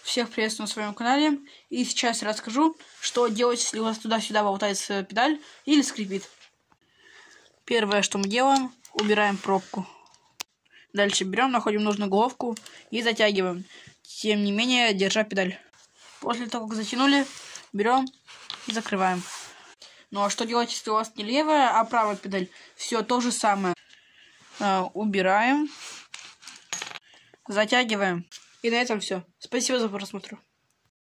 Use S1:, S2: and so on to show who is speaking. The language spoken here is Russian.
S1: Всех приветствую на своем канале. И сейчас я расскажу, что делать, если у вас туда-сюда болтается педаль или скрипит. Первое, что мы делаем, убираем пробку. Дальше берем, находим нужную головку и затягиваем. Тем не менее, держа педаль. После того, как затянули, берем и закрываем. Ну а что делать, если у вас не левая, а правая педаль? Все то же самое. Убираем, затягиваем. И на этом все. Спасибо за просмотр.